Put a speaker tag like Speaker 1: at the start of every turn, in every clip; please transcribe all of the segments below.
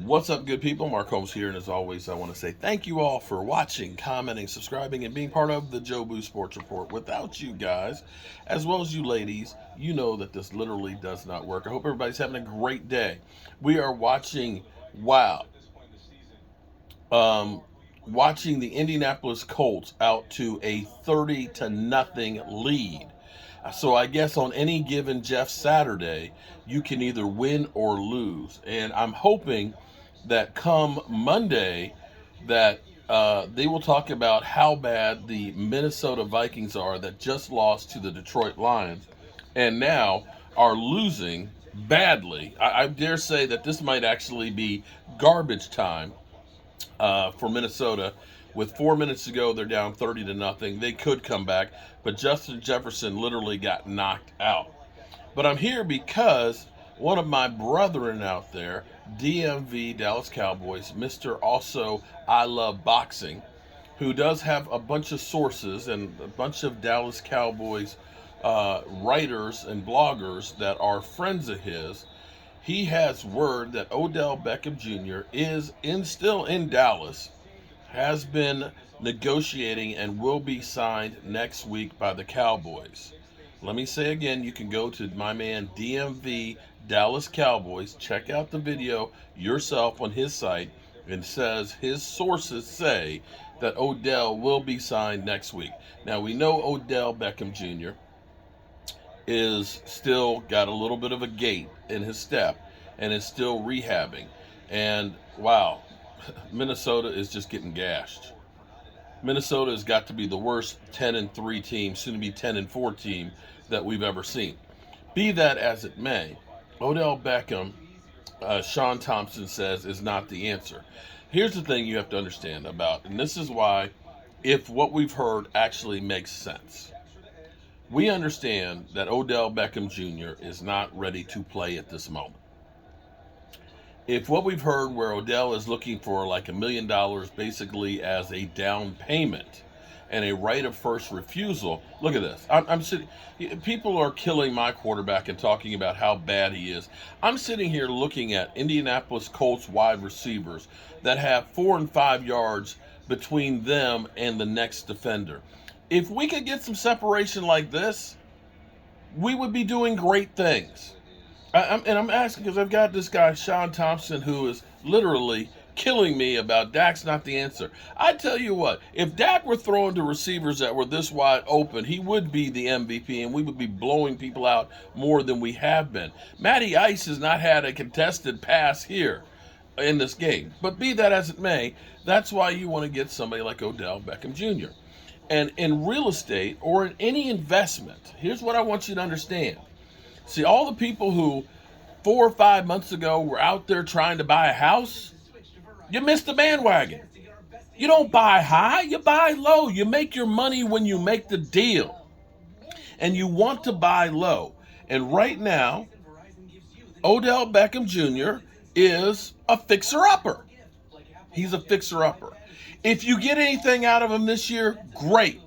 Speaker 1: What's up, good people? Mark Holmes here, and as always, I want to say thank you all for watching, commenting, subscribing, and being part of the Joe Boo Sports Report. Without you guys, as well as you ladies, you know that this literally does not work. I hope everybody's having a great day. We are watching, wow, um, watching the Indianapolis Colts out to a 30-0 lead. So I guess on any given Jeff Saturday, you can either win or lose. And I'm hoping that come Monday that they will talk about how bad the Minnesota Vikings are that just lost to the Detroit Lions and now are losing badly. I dare say that this might actually be garbage time for Minnesota. With 4 minutes to go, they're down 30-0. They could come back, but Justin Jefferson literally got knocked out. But I'm here because one of my brethren out there, DMV Dallas Cowboys, Mr. Also I Love Boxing, who does have a bunch of sources and a bunch of Dallas Cowboys writers and bloggers that are friends of his. He has word that Odell Beckham Jr. is still in Dallas, has been negotiating, and will be signed next week by the Cowboys. Let me say again, you can go to my man DMV Dallas Cowboys, check out the video yourself on his site, and says his sources say that Odell will be signed next week. Now we know Odell Beckham Jr. is still got a little bit of a gait in his step and is still rehabbing. And wow, Minnesota is just getting gashed. Minnesota has got to be the worst 10-3 team, soon to be 10-4 team that we've ever seen. Be that as it may, Odell Beckham, Sean Thompson says, is not the answer. Here's the thing you have to understand about, and this is why, if what we've heard actually makes sense. We understand that Odell Beckham Jr. is not ready to play at this moment. If what we've heard where Odell is looking for like $1 million basically as a down payment and a right of first refusal, look at this. I'm sitting, people are killing my quarterback and talking about how bad he is. I'm sitting here looking at Indianapolis Colts wide receivers that have 4 and 5 yards between them and the next defender. If we could get some separation like this, we would be doing great things. I'm asking because I've got this guy, Sean Thompson, who is literally killing me about Dak's not the answer. I tell you what, if Dak were throwing to receivers that were this wide open, he would be the MVP, and we would be blowing people out more than we have been. Matty Ice has not had a contested pass here in this game. But be that as it may, that's why you want to get somebody like Odell Beckham Jr. And in real estate or in any investment, here's what I want you to understand. See, all the people who 4 or 5 months ago were out there trying to buy a house, you missed the bandwagon. You don't buy high, you buy low. You make your money when you make the deal. And you want to buy low. And right now, Odell Beckham Jr. is a fixer-upper. He's a fixer-upper. If you get anything out of him this year, great.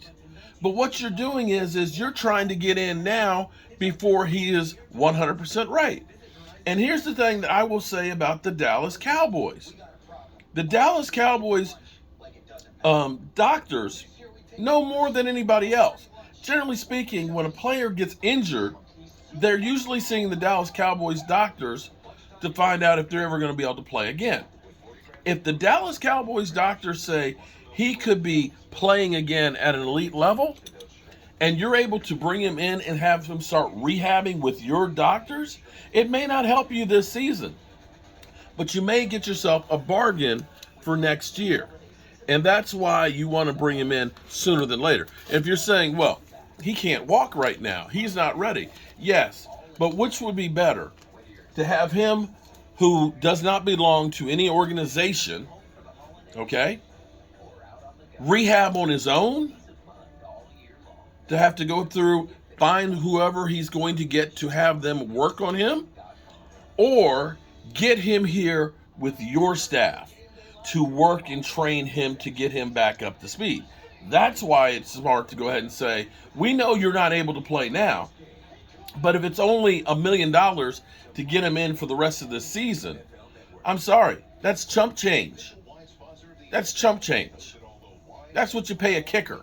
Speaker 1: But what you're doing is you're trying to get in now before he is 100% right. And here's the thing that I will say about the Dallas Cowboys. The Dallas Cowboys doctors know more than anybody else. Generally speaking, when a player gets injured, they're usually seeing the Dallas Cowboys doctors to find out if they're ever going to be able to play again. If the Dallas Cowboys doctors say he could be playing again at an elite level, and you're able to bring him in and have him start rehabbing with your doctors, it may not help you this season, but you may get yourself a bargain for next year. And that's why you want to bring him in sooner than later. If you're saying, well, he can't walk right now, he's not ready. Yes, but which would be better? To have him, who does not belong to any organization, okay, rehab on his own, to have to go through, find whoever he's going to get to have them work on him, or get him here with your staff to work and train him to get him back up to speed. That's why it's smart to go ahead and say, we know you're not able to play now, but if it's only $1 million to get him in for the rest of the season, I'm sorry. That's chump change. That's chump change. That's what you pay a kicker.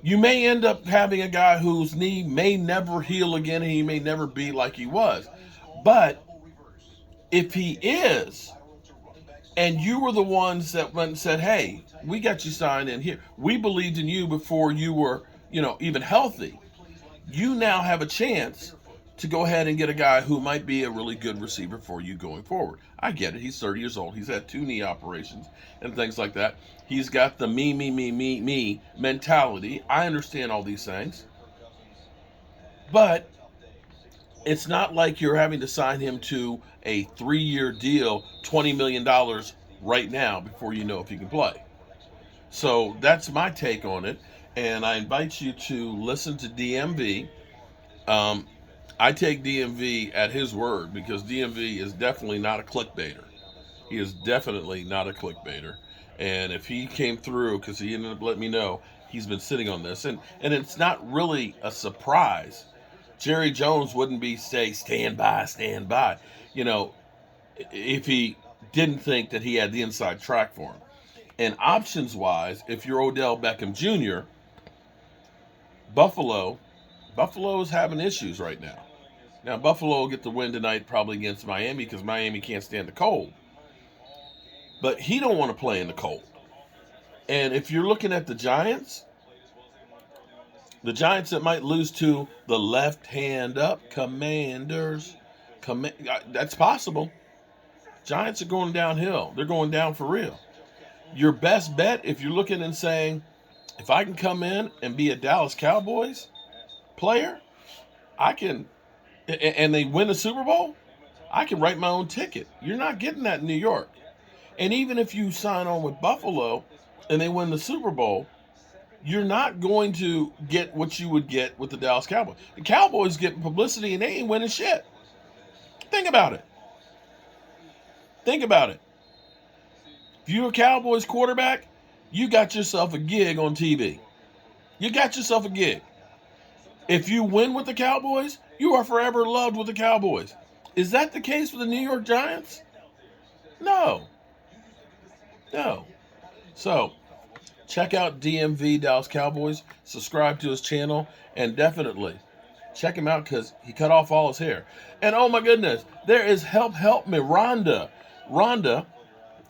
Speaker 1: You may end up having a guy whose knee may never heal again and he may never be like he was. But if he is, and you were the ones that went and said, hey, we got you signed in here. We believed in you before you were, even healthy. You now have a chance to go ahead and get a guy who might be a really good receiver for you going forward. I get it. He's 30 years old. He's had 2 knee operations and things like that. He's got the me mentality. I understand all these things. But it's not like you're having to sign him to a 3-year deal, $20 million right now before you know if he can play. So that's my take on it. And I invite you to listen to DMV. I take DMV at his word because DMV is definitely not a clickbaiter. He is definitely not a clickbaiter. And if he came through, because he ended up letting me know, he's been sitting on this. And it's not really a surprise. Jerry Jones wouldn't be stand by. If he didn't think that he had the inside track for him. And options wise, if you're Odell Beckham Jr., Buffalo is having issues right now. Now, Buffalo will get the win tonight probably against Miami because Miami can't stand the cold. But he don't want to play in the cold. And if you're looking at the Giants that might lose to the left hand up Commanders, that's possible. Giants are going downhill. They're going down for real. Your best bet, if you're looking and saying, if I can come in and be a Dallas Cowboys player, and they win the Super Bowl, I can write my own ticket. You're not getting that in New York. And even if you sign on with Buffalo and they win the Super Bowl, you're not going to get what you would get with the Dallas Cowboys. The Cowboys get publicity and they ain't winning shit. Think about it. If you're a Cowboys quarterback, you got yourself a gig on TV. You got yourself a gig. If you win with the Cowboys, you are forever loved with the Cowboys. Is that the case with the New York Giants? No. So, check out DMV Dallas Cowboys. Subscribe to his channel. And definitely check him out because he cut off all his hair. And oh my goodness, there is Help Me, Rhonda. Rhonda,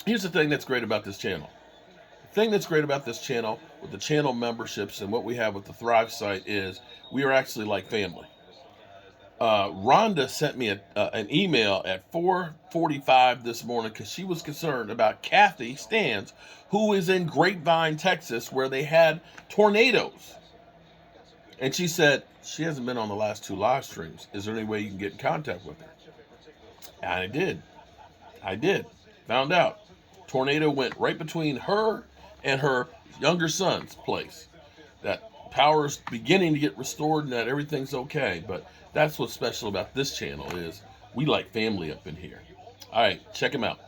Speaker 1: here's the thing that's great about this channel. The thing that's great about this channel with the channel memberships and what we have with the Thrive site is we are actually like family. Rhonda sent me an email at 4:45 this morning because she was concerned about Kathy Stans, who is in Grapevine, Texas, where they had tornadoes. And she said, she hasn't been on the last 2 live streams. Is there any way you can get in contact with her? And I did. Found out. Tornado went right between her and her younger son's place. That power's beginning to get restored and that everything's okay. But that's what's special about this channel is we like family up in here. All right, check him out.